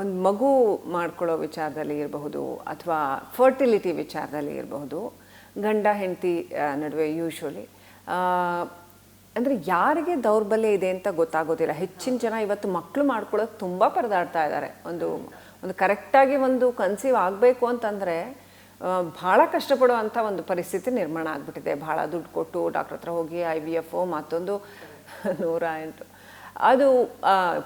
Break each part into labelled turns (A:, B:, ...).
A: ಒಂದು ಮಗು ಮಾಡ್ಕೊಳ್ಳೋ ವಿಚಾರದಲ್ಲಿ ಇರಬಹುದು ಅಥವಾ ಫರ್ಟಿಲಿಟಿ ವಿಚಾರದಲ್ಲಿ ಇರಬಹುದು, ಗಂಡ ಹೆಂಡತಿ ನಡುವೆ ಯೂಶ್ವಲಿ ಅಂದರೆ ಯಾರಿಗೆ ದೌರ್ಬಲ್ಯ ಇದೆ ಅಂತ ಗೊತ್ತಾಗೋದಿಲ್ಲ. ಹೆಚ್ಚಿನ ಜನ ಇವತ್ತು ಮಕ್ಕಳು ಮಾಡ್ಕೊಳ್ಳೋಕೆ ತುಂಬ ಪರದಾಡ್ತಾ ಇದ್ದಾರೆ. ಒಂದು ಕರೆಕ್ಟಾಗಿ ಒಂದು ಕನ್ಸೀವ್ ಆಗಬೇಕು ಅಂತಂದರೆ ಭಾಳ ಕಷ್ಟಪಡುವಂಥ ಒಂದು ಪರಿಸ್ಥಿತಿ ನಿರ್ಮಾಣ ಆಗಿಬಿಟ್ಟಿದೆ. ಭಾಳ ದುಡ್ಡು ಕೊಟ್ಟು ಡಾಕ್ಟ್ರ್ ಹತ್ರ ಹೋಗಿ IVF ಮತ್ತೊಂದು 108. ಅದು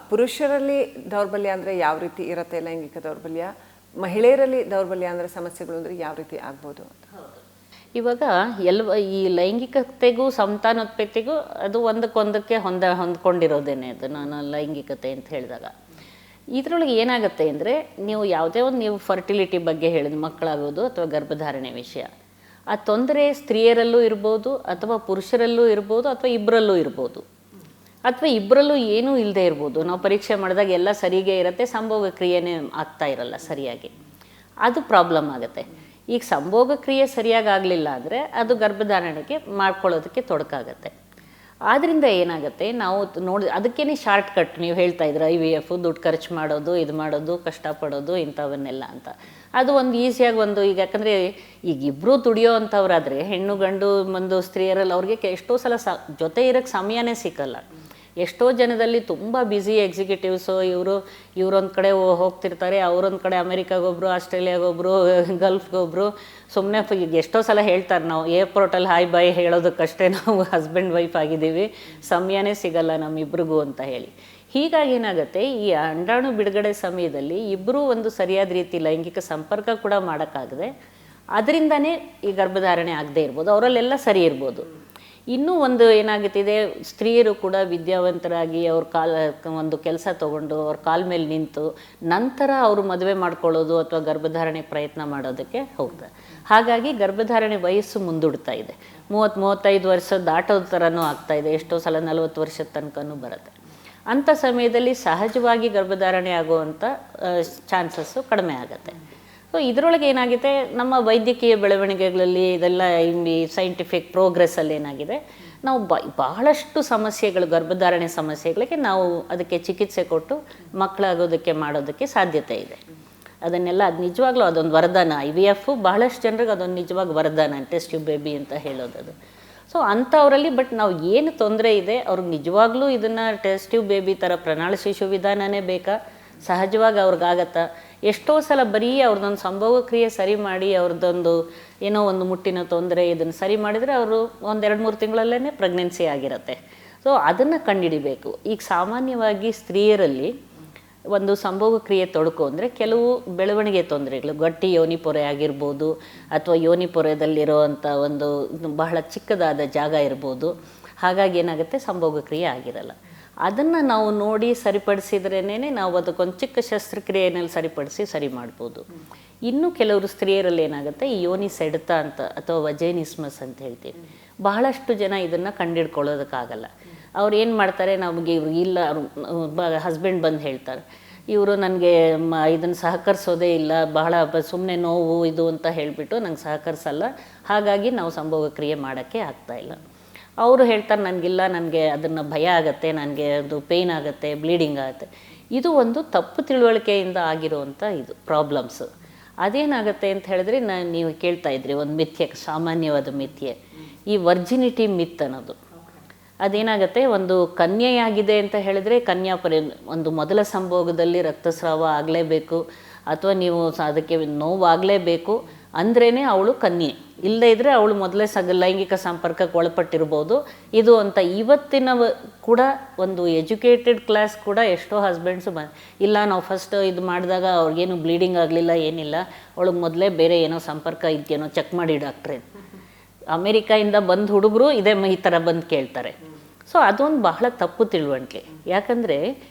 A: ಪುರುಷರಲ್ಲಿ ದೌರ್ಬಲ್ಯ ಅಂದರೆ ಯಾವ ರೀತಿ ಇರುತ್ತೆ ಲೈಂಗಿಕ ದೌರ್ಬಲ್ಯ, ಮಹಿಳೆಯರಲ್ಲಿ ದೌರ್ಬಲ್ಯ ಅಂದರೆ ಸಮಸ್ಯೆಗಳು ಅಂದರೆ ಯಾವ ರೀತಿ ಆಗ್ಬೋದು ಅಂತ.
B: ಇವಾಗ ಈ ಲೈಂಗಿಕತೆಗೂ ಸಂತಾನೋತ್ಪತ್ತಿಗೂ ಅದು ಒಂದಕ್ಕೊಂದಕ್ಕೆ ಹೊಂದ್ಕೊಂಡಿರೋದೇನೆ ಅದು ನಾನು ಲೈಂಗಿಕತೆ ಅಂತ ಹೇಳಿದಾಗ. ಇದರೊಳಗೆ ಏನಾಗುತ್ತೆ ಅಂದರೆ ನೀವು ಫರ್ಟಿಲಿಟಿ ಬಗ್ಗೆ ಹೇಳಿದ ಮಕ್ಕಳಾಗೋದು ಅಥವಾ ಗರ್ಭಧಾರಣೆ ವಿಷಯ, ಆ ತೊಂದರೆ ಸ್ತ್ರೀಯರಲ್ಲೂ ಇರ್ಬೋದು ಅಥವಾ ಪುರುಷರಲ್ಲೂ ಇರ್ಬೋದು ಅಥವಾ ಇಬ್ಬರಲ್ಲೂ ಇರ್ಬೋದು ಅಥವಾ ಇಬ್ಬರಲ್ಲೂ ಏನೂ ಇಲ್ಲದೆ ಇರ್ಬೋದು. ನಾವು ಪರೀಕ್ಷೆ ಮಾಡಿದಾಗ ಎಲ್ಲ ಸರಿಗೆ ಇರುತ್ತೆ, ಸಂಭೋಗ ಕ್ರಿಯೆನೇ ಆಗ್ತಾ ಇರಲ್ಲ ಸರಿಯಾಗಿ, ಅದು ಪ್ರಾಬ್ಲಮ್ ಆಗುತ್ತೆ. ಈಗ ಸಂಭೋಗ ಕ್ರಿಯೆ ಸರಿಯಾಗಿ ಆಗಲಿಲ್ಲ ಅಂದರೆ ಅದು ಗರ್ಭಧಾರಣೆಗೆ ಮಾಡ್ಕೊಳ್ಳೋದಕ್ಕೆ ತೊಡಕಾಗತ್ತೆ. ಆದ್ದರಿಂದ ಏನಾಗುತ್ತೆ, ನಾವು ಅದಕ್ಕೇ ಶಾರ್ಟ್ ಕಟ್ ನೀವು ಹೇಳ್ತಾ ಇದ್ರೆ IVF, ದುಡ್ಡು ಖರ್ಚು ಮಾಡೋದು, ಇದು ಮಾಡೋದು, ಕಷ್ಟಪಡೋದು ಇಂಥವನ್ನೆಲ್ಲ ಅಂತ. ಅದು ಒಂದು ಈಸಿಯಾಗಿ ಈಗ ಯಾಕಂದರೆ ಈಗ ಇಬ್ಬರೂ ದುಡಿಯೋ ಅಂಥವ್ರಾದರೆ ಹೆಣ್ಣು ಗಂಡು ಸ್ತ್ರೀಯರಲ್ಲಿ ಅವ್ರಿಗೆ ಎಷ್ಟೋ ಸಲ ಜೊತೆ ಇರೋಕ್ಕೆ ಸಮಯನೇ ಸಿಕ್ಕಲ್ಲ. ಎಷ್ಟೋ ಜನದಲ್ಲಿ ತುಂಬ ಬ್ಯುಸಿ ಎಕ್ಸಿಕ್ಯೂಟಿವ್ಸು ಇವರೊಂದು ಕಡೆ ಹೋಗ್ತಿರ್ತಾರೆ, ಅವರೊಂದು ಕಡೆ ಅಮೆರಿಕಾಗೊಬ್ಬರು, ಆಸ್ಟ್ರೇಲಿಯಾಗೊಬ್ಬರು, ಗಲ್ಫ್ಗೊಬ್ಬರು. ಸುಮ್ಮನೆ ಎಷ್ಟೋ ಸಲ ಹೇಳ್ತಾರೆ, ನಾವು ಏರ್ಪೋರ್ಟಲ್ಲಿ ಹಾಯ್ ಬಾಯ್ ಹೇಳೋದಕ್ಕಷ್ಟೇ ನಾವು ಹಸ್ಬೆಂಡ್ ವೈಫ್ ಆಗಿದ್ದೀವಿ, ಸಮಯನೇ ಸಿಗಲ್ಲ ನಮ್ಮಿಬ್ರಿಗೂ ಅಂತ ಹೇಳಿ. ಹೀಗಾಗಿ ಏನಾಗುತ್ತೆ, ಈ ಅಂಡಾಣು ಬಿಡುಗಡೆ ಸಮಯದಲ್ಲಿ ಇಬ್ಬರೂ ಒಂದು ಸರಿಯಾದ ರೀತಿ ಲೈಂಗಿಕ ಸಂಪರ್ಕ ಕೂಡ ಮಾಡೋಕ್ಕಾಗದೆ ಅದರಿಂದನೇ ಈ ಗರ್ಭಧಾರಣೆ ಆಗದೆ ಇರ್ಬೋದು, ಅವರಲ್ಲೆಲ್ಲ ಸರಿ ಇರ್ಬೋದು. ಇನ್ನೂ ಒಂದು ಏನಾಗುತ್ತಿದೆ, ಸ್ತ್ರೀಯರು ಕೂಡ ವಿದ್ಯಾವಂತರಾಗಿ ಅವ್ರ ಒಂದು ಕೆಲಸ ತೊಗೊಂಡು ಅವ್ರ ಕಾಲ ಮೇಲೆ ನಿಂತು ನಂತರ ಅವರು ಮದುವೆ ಮಾಡ್ಕೊಳ್ಳೋದು ಅಥವಾ ಗರ್ಭಧಾರಣೆ ಪ್ರಯತ್ನ ಮಾಡೋದಕ್ಕೆ ಹೋಗ್ತಾರೆ. ಹಾಗಾಗಿ ಗರ್ಭಧಾರಣೆ ವಯಸ್ಸು ಮುಂದೂಡ್ತಾ ಇದೆ. 30-35 ವರ್ಷ ದಾಟೋದ ಥರನೂ ಆಗ್ತಾಯಿದೆ, ಎಷ್ಟೋ ಸಲ 40 ವರ್ಷದ ತನಕನೂ ಬರುತ್ತೆ. ಅಂಥ ಸಮಯದಲ್ಲಿ ಸಹಜವಾಗಿ ಗರ್ಭಧಾರಣೆ ಆಗುವಂಥ ಚಾನ್ಸಸ್ಸು ಕಡಿಮೆ ಆಗುತ್ತೆ. ಸೊ ಇದರೊಳಗೆ ಏನಾಗಿದೆ, ನಮ್ಮ ವೈದ್ಯಕೀಯ ಬೆಳವಣಿಗೆಗಳಲ್ಲಿ ಇದೆಲ್ಲ ಈ ಸೈಂಟಿಫಿಕ್ ಪ್ರೋಗ್ರೆಸ್ಸಲ್ಲಿ ಏನಾಗಿದೆ, ನಾವು ಬಹಳಷ್ಟು ಸಮಸ್ಯೆಗಳು, ಗರ್ಭಧಾರಣೆ ಸಮಸ್ಯೆಗಳಿಗೆ ನಾವು ಅದಕ್ಕೆ ಚಿಕಿತ್ಸೆ ಕೊಟ್ಟು ಮಕ್ಕಳಾಗೋದಕ್ಕೆ ಮಾಡೋದಕ್ಕೆ ಸಾಧ್ಯತೆ ಇದೆ. ಅದನ್ನೆಲ್ಲ ಅದು ನಿಜವಾಗ್ಲೂ ಅದೊಂದು ವರದಾನ. IVF ಬಹಳಷ್ಟು ಜನರಿಗೆ ಅದೊಂದು ನಿಜವಾಗಿ ವರದಾನ, ಟೆಸ್ಟ್ ಟ್ಯೂಬ್ ಬೇಬಿ ಅಂತ ಹೇಳೋದದು. ಸೊ ಅಂಥವರಲ್ಲಿ ನಾವು ಏನು ತೊಂದರೆ ಇದೆ ಅವ್ರಿಗೆ ನಿಜವಾಗ್ಲೂ ಇದನ್ನು ಟೆಸ್ಟ್ ಟ್ಯೂಬ್ ಬೇಬಿ ಥರ ಪ್ರಣಾಳ ಶಿಶು ವಿಧಾನನೇ ಬೇಕಾ, ಸಹಜವಾಗಿ ಅವ್ರಿಗಾಗತ್ತಾ? ಎಷ್ಟೋ ಸಲ ಬರೀ ಅವ್ರದ್ದೊಂದು ಸಂಭೋಗ ಕ್ರಿಯೆ ಸರಿ ಮಾಡಿ ಅವ್ರದ್ದೊಂದು ಏನೋ ಒಂದು ಮುಟ್ಟಿನ ತೊಂದರೆ ಇದನ್ನು ಸರಿ ಮಾಡಿದರೆ ಅವರು 1-2-3 ತಿಂಗಳಲ್ಲೇ ಪ್ರೆಗ್ನೆನ್ಸಿ ಆಗಿರುತ್ತೆ. ಸೊ ಅದನ್ನು ಕಂಡುಹಿಡಿಬೇಕು. ಈಗ ಸಾಮಾನ್ಯವಾಗಿ ಸ್ತ್ರೀಯರಲ್ಲಿ ಒಂದು ಸಂಭೋಗ ಕ್ರಿಯೆ ತೊಡಕು ಅಂದರೆ ಕೆಲವು ಬೆಳವಣಿಗೆ ತೊಂದರೆಗಳು, ಗಟ್ಟಿ ಯೋನಿ ಪೊರೆ ಆಗಿರ್ಬೋದು ಅಥವಾ ಯೋನಿ ಪೊರೆದಲ್ಲಿರೋವಂಥ ಒಂದು ಬಹಳ ಚಿಕ್ಕದಾದ ಜಾಗ ಇರ್ಬೋದು. ಹಾಗಾಗಿ ಏನಾಗುತ್ತೆ, ಸಂಭೋಗ ಕ್ರಿಯೆ ಆಗಿರಲ್ಲ. ಅದನ್ನು ನಾವು ನೋಡಿ ಸರಿಪಡಿಸಿದ್ರೇನೆ ನಾವು ಅದಕ್ಕೊಂದು ಚಿಕ್ಕ ಶಸ್ತ್ರಕ್ರಿಯೆಯಲ್ಲಿ ಸರಿ ಮಾಡ್ಬೋದು. ಇನ್ನು ಕೆಲವರು ಸ್ತ್ರೀಯರಲ್ಲಿ ಏನಾಗುತ್ತೆ, ಈ ಯೋನಿ ಸೆಳೆತ ಅಂತ ಅಥವಾ ವಜೈನಿಸ್ಮಸ್ ಅಂತ ಹೇಳ್ತೀವಿ. ಬಹಳಷ್ಟು ಜನ ಇದನ್ನು ಕಂಡುಹಿಡ್ಕೊಳ್ಳೋದಕ್ಕಾಗಲ್ಲ. ಅವ್ರು ಏನು ಮಾಡ್ತಾರೆ, ನಮಗೆ ಇವ್ರು ಇಲ್ಲ, ಹಸ್ಬೆಂಡ್ ಬಂದು ಹೇಳ್ತಾರೆ, ಇವರು ನನಗೆ ಇದನ್ನು ಸಹಕರಿಸೋದೇ ಇಲ್ಲ, ಬಹಳ ಸುಮ್ಮನೆ ನೋವು ಇದು ಅಂತ ಹೇಳಿಬಿಟ್ಟು ನಂಗೆ ಸಹಕರಿಸಲ್ಲ, ಹಾಗಾಗಿ ನಾವು ಸಂಭೋಗ ಕ್ರಿಯೆ ಮಾಡೋಕ್ಕೆ ಆಗ್ತಾಯಿಲ್ಲ. ಅವರು ಹೇಳ್ತಾರೆ, ನನಗಿಲ್ಲ, ನನಗೆ ಅದನ್ನು ಭಯ ಆಗುತ್ತೆ, ನನಗೆ ಅದು ಪೇಯ್ನ್ ಆಗುತ್ತೆ, ಬ್ಲೀಡಿಂಗ್ ಆಗುತ್ತೆ. ಇದು ಒಂದು ತಪ್ಪು ತಿಳುವಳಿಕೆಯಿಂದ ಆಗಿರುವಂಥ ಇದು ಪ್ರಾಬ್ಲಮ್ಸು. ಅದೇನಾಗುತ್ತೆ ಅಂತ ಹೇಳಿದ್ರೆ, ನೀವು ಕೇಳ್ತಾ ಇದ್ರಿ ಒಂದು ಮಿಥ್ಯೆ, ಸಾಮಾನ್ಯವಾದ ಮಿಥ್ಯೆ, ಈ ವರ್ಜಿನಿಟಿ ಮಿತ್ ಅನ್ನೋದು. ಅದೇನಾಗುತ್ತೆ, ಒಂದು ಕನ್ಯೆಯಾಗಿದೆ ಅಂತ ಹೇಳಿದರೆ ಕನ್ಯಾಪರಿ, ಒಂದು ಮೊದಲ ಸಂಭೋಗದಲ್ಲಿ ರಕ್ತಸ್ರಾವ ಆಗಲೇಬೇಕು ಅಥವಾ ನೀವು ಅದಕ್ಕೆ ನೋವಾಗಲೇಬೇಕು ಅಂದ್ರೇ ಅವಳು ಕನ್ಯೆ, ಇಲ್ಲದೇ ಇದ್ದರೆ ಅವಳು ಮೊದಲೇ ಲೈಂಗಿಕ ಸಂಪರ್ಕಕ್ಕೆ ಒಳಪಟ್ಟಿರ್ಬೋದು ಇದು ಅಂತ. ಇವತ್ತಿನ ಕೂಡ ಒಂದು ಎಜುಕೇಟೆಡ್ ಕ್ಲಾಸ್ ಕೂಡ ಎಷ್ಟೋ ಹಸ್ಬೆಂಡ್ಸು ಇಲ್ಲ, ನಾವು ಫಸ್ಟ್ ಇದು ಮಾಡಿದಾಗ ಅವ್ರಿಗೇನು ಬ್ಲೀಡಿಂಗ್ ಆಗಲಿಲ್ಲ, ಏನಿಲ್ಲ, ಅವಳಿಗೆ ಮೊದಲೇ ಬೇರೆ ಏನೋ ಸಂಪರ್ಕ ಇದೆಯೇನೋ ಚೆಕ್ ಮಾಡಿ ಡಾಕ್ಟ್ರೇ. ಅಮೇರಿಕಾಯಿಂದ ಬಂದು ಹುಡುಗರು ಇದೇ ಈ ಥರ ಬಂದು ಕೇಳ್ತಾರೆ. ಸೊ ಅದೊಂದು ಬಹಳ ತಪ್ಪು ತಿಳುವಳಿಕೆ. ಯಾಕಂದರೆ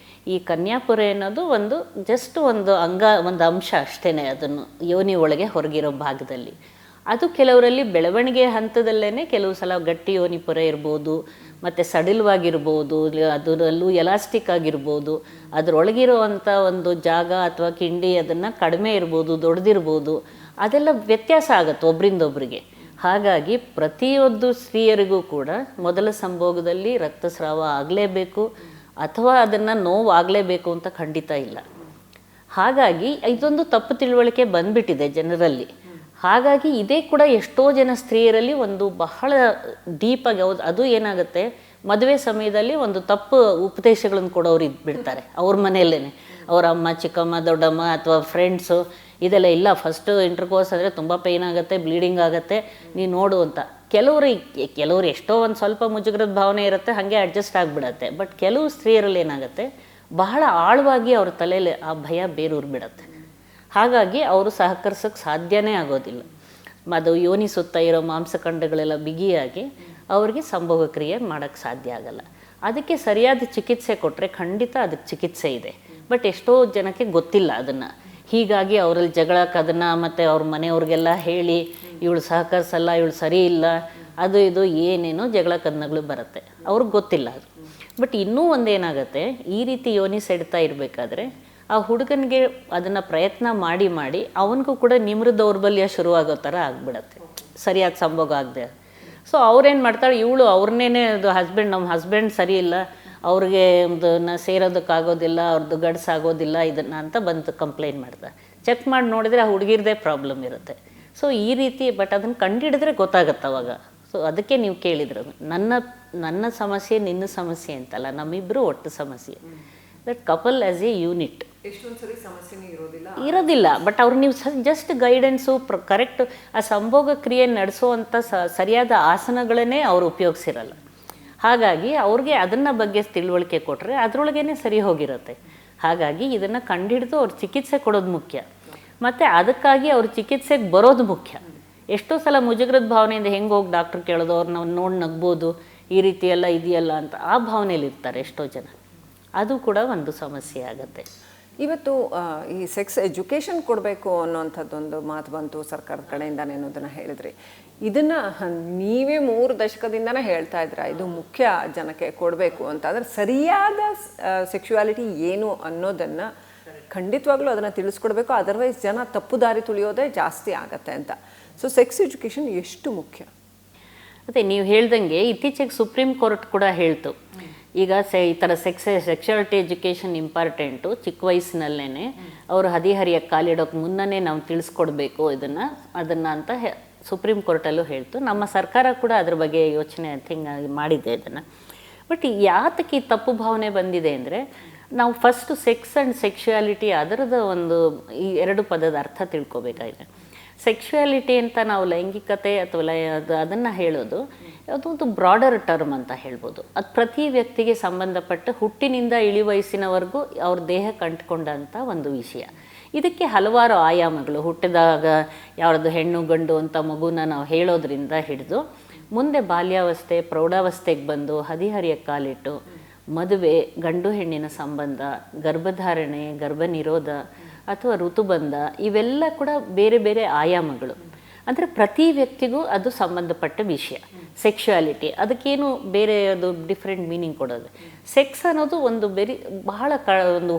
B: ಈ ಕನ್ಯಾಪುರ ಅನ್ನೋದು ಒಂದು ಜಸ್ಟ್ ಒಂದು ಒಂದು ಅಂಶ ಅಷ್ಟೇ, ಅದನ್ನು ಯೋನಿ ಒಳಗೆ ಹೊರಗಿರೋ ಭಾಗದಲ್ಲಿ. ಅದು ಕೆಲವರಲ್ಲಿ ಬೆಳವಣಿಗೆ ಹಂತದಲ್ಲೇ ಕೆಲವು ಸಲ ಗಟ್ಟಿ ಯೋನಿ ಪೊರೆ ಇರ್ಬೋದು, ಮತ್ತು ಸಡಿಲವಾಗಿರ್ಬೋದು, ಅದರಲ್ಲೂ ಎಲಾಸ್ಟಿಕ್ ಆಗಿರ್ಬೋದು, ಅದರೊಳಗಿರೋವಂಥ ಒಂದು ಜಾಗ ಅಥವಾ ಕಿಂಡಿ ಅದನ್ನು ಕಡಿಮೆ ಇರ್ಬೋದು, ದೊಡ್ಡದಿರ್ಬೋದು, ಅದೆಲ್ಲ ವ್ಯತ್ಯಾಸ ಆಗುತ್ತೆ ಒಬ್ಬರಿಂದೊಬ್ಬರಿಗೆ. ಹಾಗಾಗಿ ಪ್ರತಿಯೊಂದು ಸ್ತ್ರೀಯರಿಗೂ ಕೂಡ ಮೊದಲ ಸಂಭೋಗದಲ್ಲಿ ರಕ್ತಸ್ರಾವ ಆಗಲೇಬೇಕು ಅಥವಾ ಅದನ್ನು ನೋವು ಆಗಲೇಬೇಕು ಅಂತ ಖಂಡಿತ ಇಲ್ಲ. ಹಾಗಾಗಿ ಇದೊಂದು ತಪ್ಪು ತಿಳುವಳಿಕೆ ಬಂದ್ಬಿಟ್ಟಿದೆ ಜನರಲ್ಲಿ. ಹಾಗಾಗಿ ಇದೇ ಕೂಡ ಎಷ್ಟೋ ಜನ ಸ್ತ್ರೀಯರಲ್ಲಿ ಒಂದು ಬಹಳ ಡೀಪಾಗಿ ಅದು ಏನಾಗುತ್ತೆ, ಮದುವೆ ಸಮಯದಲ್ಲಿ ಒಂದು ತಪ್ಪು ಉಪದೇಶಗಳನ್ನು ಕೊಡೋರು ಇದ್ಬಿಡ್ತಾರೆ ಅವ್ರ ಮನೆಯಲ್ಲೇ. ಅವ್ರ ಅಮ್ಮ, ಚಿಕ್ಕಮ್ಮ, ದೊಡ್ಡಮ್ಮ ಅಥವಾ ಫ್ರೆಂಡ್ಸು ಇದೆಲ್ಲ ಇಲ್ಲ, ಫಸ್ಟು ಇಂಟರ್ಕೋರ್ಸ್ ಆದರೆ ತುಂಬ ಪೇಯ್ನ್ ಆಗುತ್ತೆ, ಬ್ಲೀಡಿಂಗ್ ಆಗುತ್ತೆ, ನೀನು ನೋಡು ಅಂತ. ಕೆಲವರು ಎಷ್ಟೋ ಒಂದು ಸ್ವಲ್ಪ ಮುಜುಗರದ ಭಾವನೆ ಇರುತ್ತೆ, ಹಾಗೆ ಅಡ್ಜಸ್ಟ್ ಆಗಿಬಿಡತ್ತೆ. ಬಟ್ ಕೆಲವು ಸ್ತ್ರೀಯರಲ್ಲಿ ಏನಾಗುತ್ತೆ, ಬಹಳ ಆಳವಾಗಿ ಅವ್ರ ತಲೆಯಲ್ಲಿ ಆ ಭಯ ಬೇರೂರು ಬಿಡತ್ತೆ. ಹಾಗಾಗಿ ಅವರು ಸಹಕರಿಸೋಕ್ಕೆ ಸಾಧ್ಯನೇ ಆಗೋದಿಲ್ಲ. ಅದು ಯೋನಿ ಸುತ್ತ ಇರೋ ಮಾಂಸಖಂಡಗಳೆಲ್ಲ ಬಿಗಿಯಾಗಿ ಅವ್ರಿಗೆ ಸಂಭೋಗ ಕ್ರಿಯೆ ಮಾಡೋಕ್ಕೆ ಸಾಧ್ಯ ಆಗಲ್ಲ. ಅದಕ್ಕೆ ಸರಿಯಾದ ಚಿಕಿತ್ಸೆ ಕೊಟ್ಟರೆ ಖಂಡಿತ ಅದಕ್ಕೆ ಚಿಕಿತ್ಸೆ ಇದೆ. ಬಟ್ ಎಷ್ಟೋ ಜನಕ್ಕೆ ಗೊತ್ತಿಲ್ಲ ಅದನ್ನು. ಹೀಗಾಗಿ ಅವರಲ್ಲಿ ಜಗಳಕ್ಕೆ ಅದನ್ನು ಮತ್ತು ಅವ್ರ ಮನೆಯವ್ರಿಗೆಲ್ಲ ಹೇಳಿ ಇವಳು ಸಹಕರಿಸಲ್ಲ, ಇವಳು ಸರಿ ಇಲ್ಲ, ಅದು ಇದು ಏನೇನೋ ಜಗಳ ಕದನಗಳು ಬರುತ್ತೆ, ಅವ್ರಿಗೆ ಗೊತ್ತಿಲ್ಲ ಅದು. ಬಟ್ ಇನ್ನೂ ಒಂದೇನಾಗುತ್ತೆ, ಈ ರೀತಿ ಯೋನಿ ಸೆಡ್ತಾ ಇರಬೇಕಾದ್ರೆ ಆ ಹುಡುಗನಿಗೆ ಅದನ್ನು ಪ್ರಯತ್ನ ಮಾಡಿ ಮಾಡಿ ಅವನಿಗೂ ಕೂಡ ನಿಮ್ರ ದೌರ್ಬಲ್ಯ ಶುರುವಾಗೋ ಥರ ಆಗಿಬಿಡತ್ತೆ, ಸರಿಯಾದ ಸಂಭೋಗ ಆಗದೆ. ಸೊ ಅವ್ರೇನು ಮಾಡ್ತಾಳೆ, ಇವಳು ಅವ್ರನ್ನೇ ಅದು ನಮ್ಮ ಹಸ್ಬೆಂಡ್ ಸರಿ ಇಲ್ಲ, ಅವ್ರಿಗೆ ಅದನ್ನು ಸೇರೋದಕ್ಕಾಗೋದಿಲ್ಲ, ಅವ್ರದ್ದು ಗಡ್ಸಾಗೋದಿಲ್ಲ ಇದನ್ನು ಅಂತ ಬಂದು ಕಂಪ್ಲೇಂಟ್ ಮಾಡ್ತಾರೆ. ಚೆಕ್ ಮಾಡಿ ನೋಡಿದರೆ ಆ ಹುಡುಗಿರದೇ ಪ್ರಾಬ್ಲಮ್ ಇರುತ್ತೆ. ಸೊ ಈ ರೀತಿ, ಬಟ್ ಅದನ್ನು ಕಂಡುಹಿಡಿದ್ರೆ ಗೊತ್ತಾಗತ್ತೆ ಅವಾಗ. ಸೊ ಅದಕ್ಕೆ ನೀವು ಕೇಳಿದ್ರು, ನನ್ನ ಸಮಸ್ಯೆ ನಿನ್ನ ಸಮಸ್ಯೆ ಅಂತಲ್ಲ, ನಮ್ಮಿಬ್ಬರು ಒಟ್ಟು ಸಮಸ್ಯೆ. That couple as A unit ಇರೋದಿಲ್ಲ. ಬಟ್ ಅವ್ರು ನೀವು ಜಸ್ಟ್ ಗೈಡೆನ್ಸು ಕರೆಕ್ಟ್ ಆ ಸಂಭೋಗ ಕ್ರಿಯೆ ನಡೆಸೋವಂಥ ಸರಿಯಾದ ಆಸನಗಳನ್ನೇ ಅವ್ರು ಉಪಯೋಗಿಸಿರಲ್ಲ. ಹಾಗಾಗಿ ಅವ್ರಿಗೆ ಅದನ್ನ ಬಗ್ಗೆ ತಿಳುವಳಿಕೆ ಕೊಟ್ಟರೆ ಅದರೊಳಗೇ ಸರಿ ಹೋಗಿರುತ್ತೆ. ಹಾಗಾಗಿ ಇದನ್ನು ಕಂಡುಹಿಡಿದು ಅವ್ರು ಚಿಕಿತ್ಸೆ ಕೊಡೋದು ಮುಖ್ಯ, ಮತ್ತು ಅದಕ್ಕಾಗಿ ಅವ್ರ ಚಿಕಿತ್ಸೆಗೆ ಬರೋದು ಮುಖ್ಯ. ಎಷ್ಟೋ ಸಲ ಮುಜುಗರದ ಭಾವನೆಯಿಂದ ಹೆಂಗೆ ಹೋಗಿ ಡಾಕ್ಟ್ರ್ ಕೇಳೋದು, ಅವ್ರು ನಾವು ನೋಡಿ ನಗ್ಬೋದು, ಈ ರೀತಿ ಎಲ್ಲ ಇದೆಯಲ್ಲ ಅಂತ ಆ ಭಾವನೆಯಲ್ಲಿ ಇರ್ತಾರೆ ಎಷ್ಟೋ ಜನ. ಅದು ಕೂಡ ಒಂದು ಸಮಸ್ಯೆ ಆಗುತ್ತೆ.
A: ಇವತ್ತು ಈ ಸೆಕ್ಸ್ ಎಜುಕೇಷನ್ ಕೊಡಬೇಕು ಅನ್ನೋಂಥದ್ದೊಂದು ಮಾತು ಬಂತು ಸರ್ಕಾರದ ಕಡೆಯಿಂದಾನೆ ಅನ್ನೋದನ್ನು ಹೇಳಿದ್ರಿ. ಇದನ್ನು ನೀವೇ 3 ದಶಕದಿಂದನೇ ಹೇಳ್ತಾ ಇದ್ದೀರಾ, ಇದು ಮುಖ್ಯ ಜನಕ್ಕೆ ಕೊಡಬೇಕು ಅಂತ. ಆದರೆ ಸರಿಯಾದ ಸೆಕ್ಸುವಾಲಿಟಿ ಏನು ಅನ್ನೋದನ್ನು ಖಂಡಿತವಾಗ್ಲೂ ಅದನ್ನು ತಿಳಿಸ್ಕೊಡ್ಬೇಕು, ಅದರ್ವೈಸ್ ಜನ ತಪ್ಪು ದಾರಿ ತುಳಿಯೋದೇ ಜಾಸ್ತಿ ಆಗತ್ತೆ ಅಂತ. ಸೊ ಸೆಕ್ಸ್ ಎಜುಕೇಷನ್ ಎಷ್ಟು ಮುಖ್ಯ?
B: ಮತ್ತು ನೀವು ಹೇಳ್ದಂಗೆ ಇತ್ತೀಚೆಗೆ ಸುಪ್ರೀಂ ಕೋರ್ಟ್ ಕೂಡ ಹೇಳ್ತು, ಈಗ ಈ ಥರ ಸೆಕ್ಸುವಾಲಿಟಿ ಎಜುಕೇಷನ್ ಇಂಪಾರ್ಟೆಂಟು, ಚಿಕ್ಕ ವಯಸ್ಸಿನಲ್ಲೇ ಅವರು ಹದಿಹರಿಯಕ್ಕೆ ಕಾಲಿಡೋಕ್ಕೆ ಮುನ್ನನೇ ನಾವು ತಿಳಿಸ್ಕೊಡ್ಬೇಕು ಅದನ್ನು ಅಂತ ಸುಪ್ರೀಂ ಕೋರ್ಟಲ್ಲೂ ಹೇಳ್ತು. ನಮ್ಮ ಸರ್ಕಾರ ಕೂಡ ಅದ್ರ ಬಗ್ಗೆ ಯೋಚನೆ ಮಾಡಿದೆ ಇದನ್ನು. ಬಟ್ ಯಾತಕ್ಕೆ ಈ ತಪ್ಪು ಭಾವನೆ ಬಂದಿದೆ ಅಂದರೆ, ನಾವು ಫಸ್ಟು ಸೆಕ್ಸ್ ಆ್ಯಂಡ್ ಸೆಕ್ಸುವಾಲಿಟಿ ಅದರದ ಒಂದು ಈ 2 ಪದದ ಅರ್ಥ ತಿಳ್ಕೊಬೇಕಾಗಿದೆ. ಸೆಕ್ಸುವಾಲಿಟಿ ಅಂತ ನಾವು ಲೈಂಗಿಕತೆ ಅಥವಾ ಅದನ್ನು ಹೇಳೋದು ಅದೊಂದು ಬ್ರಾಡರ್ ಟರ್ಮ್ ಅಂತ ಹೇಳ್ಬೋದು. ಅದು ಪ್ರತಿ ವ್ಯಕ್ತಿಗೆ ಸಂಬಂಧಪಟ್ಟ ಹುಟ್ಟಿನಿಂದ ಇಳಿ ವಯಸ್ಸಿನವರೆಗೂ ಅವ್ರ ದೇಹಕ್ಕೆ ಅಂಟ್ಕೊಂಡಂಥ ಒಂದು ವಿಷಯ. ಇದಕ್ಕೆ ಹಲವಾರು ಆಯಾಮಗಳು, ಹುಟ್ಟಿದಾಗ ಯಾವ್ದು ಹೆಣ್ಣು ಗಂಡು ಅಂತ ಮಗುನ ನಾವು ಹೇಳೋದ್ರಿಂದ ಹಿಡಿದು ಮುಂದೆ ಬಾಲ್ಯಾವಸ್ಥೆ, ಪ್ರೌಢಾವಸ್ಥೆಗೆ ಬಂದು ಹದಿಹರಿಯಕ್ಕೆ ಕಾಲಿಟ್ಟು ಮದುವೆ, ಗಂಡು ಹೆಣ್ಣಿನ ಸಂಬಂಧ, ಗರ್ಭಧಾರಣೆ, ಗರ್ಭ ನಿರೋಧ ಅಥವಾ ಋತುಬಂಧ, ಇವೆಲ್ಲ ಕೂಡ ಬೇರೆ ಬೇರೆ ಆಯಾಮಗಳು. ಅಂದರೆ ಪ್ರತಿ ವ್ಯಕ್ತಿಗೂ ಅದು ಸಂಬಂಧಪಟ್ಟ ವಿಷಯ. ಸೆಕ್ಸುವಾಲಿಟಿ ಅದಕ್ಕೇನು ಬೇರೆ ಅದು ಡಿಫ್ರೆಂಟ್ ಮೀನಿಂಗ್ ಕೊಡೋದು. ಸೆಕ್ಸ್ ಅನ್ನೋದು ಒಂದು ಬಹಳ ಒಂದು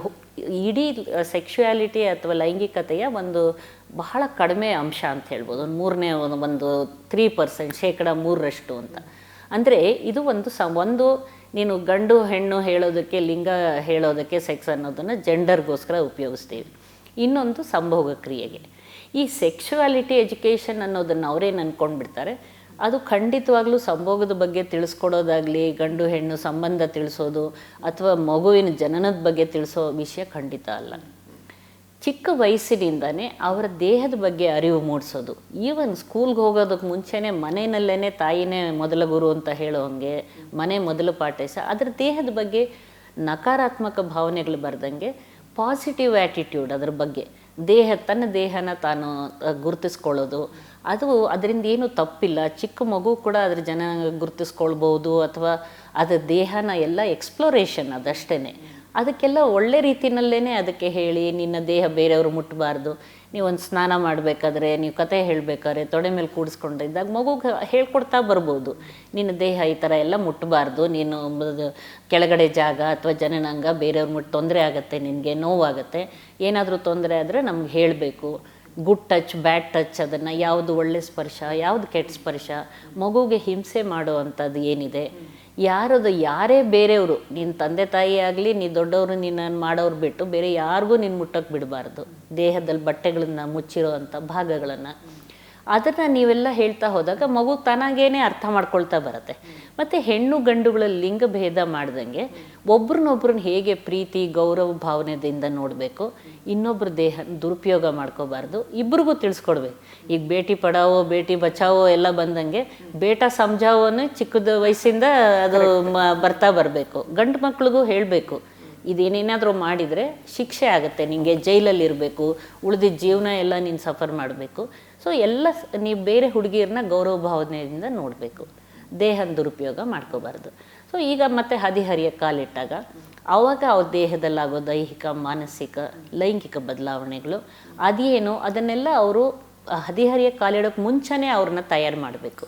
B: ಇಡೀ ಸೆಕ್ಸುವಾಲಿಟಿ ಅಥವಾ ಲೈಂಗಿಕತೆಯ ಒಂದು ಬಹಳ ಕಡಿಮೆ ಅಂಶ ಅಂತ ಹೇಳ್ಬೋದು. ಒಂದು 3%, 3% ಅಂತ. ಅಂದರೆ ಇದು ಒಂದು ನೀನು ಗಂಡು ಹೆಣ್ಣು ಹೇಳೋದಕ್ಕೆ, ಲಿಂಗ ಹೇಳೋದಕ್ಕೆ ಸೆಕ್ಸ್ ಅನ್ನೋದನ್ನು ಜೆಂಡರ್ಗೋಸ್ಕರ ಉಪಯೋಗಿಸ್ತೀವಿ. ಇನ್ನೊಂದು ಸಂಭೋಗ ಕ್ರಿಯೆಗೆ. ಈ ಸೆಕ್ಸುವಾಲಿಟಿ ಎಜುಕೇಷನ್ ಅನ್ನೋದನ್ನು ಅವರೇನು ಅಂದ್ಕೊಂಡ್ಬಿಡ್ತಾರೆ, ಅದು ಖಂಡಿತವಾಗ್ಲೂ ಸಂಭೋಗದ ಬಗ್ಗೆ ತಿಳಿಸ್ಕೊಡೋದಾಗಲಿ, ಗಂಡು ಹೆಣ್ಣು ಸಂಬಂಧ ತಿಳಿಸೋದು ಅಥವಾ ಮಗುವಿನ ಜನನದ ಬಗ್ಗೆ ತಿಳಿಸೋ ವಿಷಯ ಖಂಡಿತ ಅಲ್ಲ. ಚಿಕ್ಕ ವಯಸ್ಸಿನಿಂದನೇ ಅವರ ದೇಹದ ಬಗ್ಗೆ ಅರಿವು ಮೂಡಿಸೋದು. ಈವನ್ ಸ್ಕೂಲ್ಗೆ ಹೋಗೋದಕ್ಕೆ ಮುಂಚೆನೇ ಮನೆಯಲ್ಲೇ ತಾಯಿನೇ ಮೊದಲ ಗುರು ಅಂತ ಹೇಳೋ ಹಾಗೆ ಮನೆ ಮೊದಲು ಪಾಠ. ಅದರ ದೇಹದ ಬಗ್ಗೆ ನಕಾರಾತ್ಮಕ ಭಾವನೆಗಳು ಬರ್ದಂಗೆ ಪಾಸಿಟಿವ್ ಆ್ಯಟಿಟ್ಯೂಡ್ ಅದ್ರ ಬಗ್ಗೆ, ತನ್ನ ದೇಹನ ತಾನು ಗುರುತಿಸ್ಕೊಳ್ಳೋದು, ಅದರಿಂದ ಏನೂ ತಪ್ಪಿಲ್ಲ. ಚಿಕ್ಕ ಮಗು ಕೂಡ ಅದ್ರ ಜನ ಗುರುತಿಸ್ಕೊಳ್ಬೋದು, ಅಥವಾ ಅದರ ದೇಹನ ಎಲ್ಲ ಎಕ್ಸ್ಪ್ಲೋರೇಷನ್ ಅದಷ್ಟೇ. ಅದಕ್ಕೆಲ್ಲ ಒಳ್ಳೆ ರೀತಿಯಲ್ಲೇ ಅದಕ್ಕೆ ಹೇಳಿ, ನಿನ್ನ ದೇಹ ಬೇರೆಯವರು ಮುಟ್ಟಬಾರ್ದು, ನೀವೊಂದು ಸ್ನಾನ ಮಾಡಬೇಕಾದ್ರೆ, ನೀವು ಕತೆ ಹೇಳಬೇಕಾದ್ರೆ ತೊಡೆ ಮೇಲೆ ಕೂಡಿಸ್ಕೊಂಡಿದ್ದಾಗ ಮಗುಗೆ ಹೇಳ್ಕೊಡ್ತಾ ಬರ್ಬೋದು, ನಿನ್ನ ದೇಹ ಈ ಥರ ಎಲ್ಲ ಮುಟ್ಟಬಾರ್ದು, ನೀನು ಕೆಳಗಡೆ ಜಾಗ ಅಥವಾ ಜನನಾಂಗ ಬೇರೆಯವ್ರು ಮುಟ್ಟು ತೊಂದರೆ ಆಗುತ್ತೆ, ನಿನಗೆ ನೋವಾಗುತ್ತೆ, ಏನಾದರೂ ತೊಂದರೆ ಆದರೆ ನಮ್ಗೆ ಹೇಳಬೇಕು. ಗುಡ್ ಟಚ್, ಬ್ಯಾಡ್ ಟಚ್, ಅದನ್ನು ಯಾವುದು ಒಳ್ಳೆ ಸ್ಪರ್ಶ, ಯಾವುದು ಕೆಟ್ಟ ಸ್ಪರ್ಶ, ಮಗುಗೆ ಹಿಂಸೆ ಮಾಡೋ ಅಂಥದ್ದು ಏನಿದೆ, ಯಾರೇ ಬೇರೆಯವರು, ನಿನ್ನ ತಂದೆ ತಾಯಿ ಆಗಲಿ, ನೀ ದೊಡ್ಡವರು ನಿನ್ನನ್ನು ಮಾಡೋರು ಬಿಟ್ಟು ಬೇರೆ ಯಾರಿಗೂ ನೀನು ಮುಟ್ಟಕ್ಕೆ ಬಿಡಬಾರ್ದು. ದೇಹದಲ್ಲಿ ಬಟ್ಟೆಗಳನ್ನು ಮುಚ್ಚಿರೋ ಅಂಥ ಭಾಗಗಳನ್ನು ಅದನ್ನು ನೀವೆಲ್ಲ ಹೇಳ್ತಾ ಹೋದಾಗ ಮಗು ತಾನಾಗೇನೆ ಅರ್ಥ ಮಾಡ್ಕೊಳ್ತಾ ಬರುತ್ತೆ. ಮತ್ತು ಹೆಣ್ಣು ಗಂಡುಗಳ ಲಿಂಗ ಭೇದ ಮಾಡ್ದಂಗೆ ಒಬ್ರನ್ನೊಬ್ರನ್ನ ಹೇಗೆ ಪ್ರೀತಿ ಗೌರವ ಭಾವನೆಯಿಂದ ನೋಡಬೇಕು, ಇನ್ನೊಬ್ರ ದೇಹ ದುರುಪಯೋಗ ಮಾಡ್ಕೋಬಾರ್ದು, ಇಬ್ರಿಗೂ ತಿಳಿಸ್ಕೊಡ್ಬೇಕು. ಈಗ ಬೇಟಿ ಪಡಾವೋ ಬೇಟಿ ಬಚಾವೋ ಎಲ್ಲ ಬಂದಂಗೆ ಬೇಟ ಸಮಜಾವೋನೇ ಚಿಕ್ಕದ ವಯಸ್ಸಿಂದ ಅದು ಬರ್ತಾ ಬರಬೇಕು. ಗಂಡು ಮಕ್ಳಿಗೂ ಹೇಳಬೇಕು, ಇದೇನೇನಾದರೂ ಮಾಡಿದರೆ ಶಿಕ್ಷೆ ಆಗುತ್ತೆ, ನಿಮಗೆ ಜೈಲಲ್ಲಿ ಇರಬೇಕು, ಉಳಿದಿದ್ದ ಜೀವನ ಎಲ್ಲ ನೀನು ಸಫರ್ ಮಾಡಬೇಕು. ಸೊ ಎಲ್ಲ ನೀವು ಬೇರೆ ಹುಡುಗಿಯರನ್ನ ಗೌರವ ಭಾವನೆಯಿಂದ ನೋಡಬೇಕು, ದೇಹದ ದುರುಪಯೋಗ ಮಾಡ್ಕೋಬಾರ್ದು. ಸೊ ಈಗ ಮತ್ತೆ ಹದಿಹರಿಯ ಕಾಲಿಟ್ಟಾಗ ಆವಾಗ ಅವ್ರ ದೇಹದಲ್ಲಾಗೋ ದೈಹಿಕ ಮಾನಸಿಕ ಲೈಂಗಿಕ ಬದಲಾವಣೆಗಳು ಅದೇನು ಅದನ್ನೆಲ್ಲ ಅವರು ಹದಿಹರಿಯ ಕಾಲಿಡೋಕ್ಕೆ ಮುಂಚೆನೇ ಅವ್ರನ್ನ ತಯಾರು ಮಾಡಬೇಕು.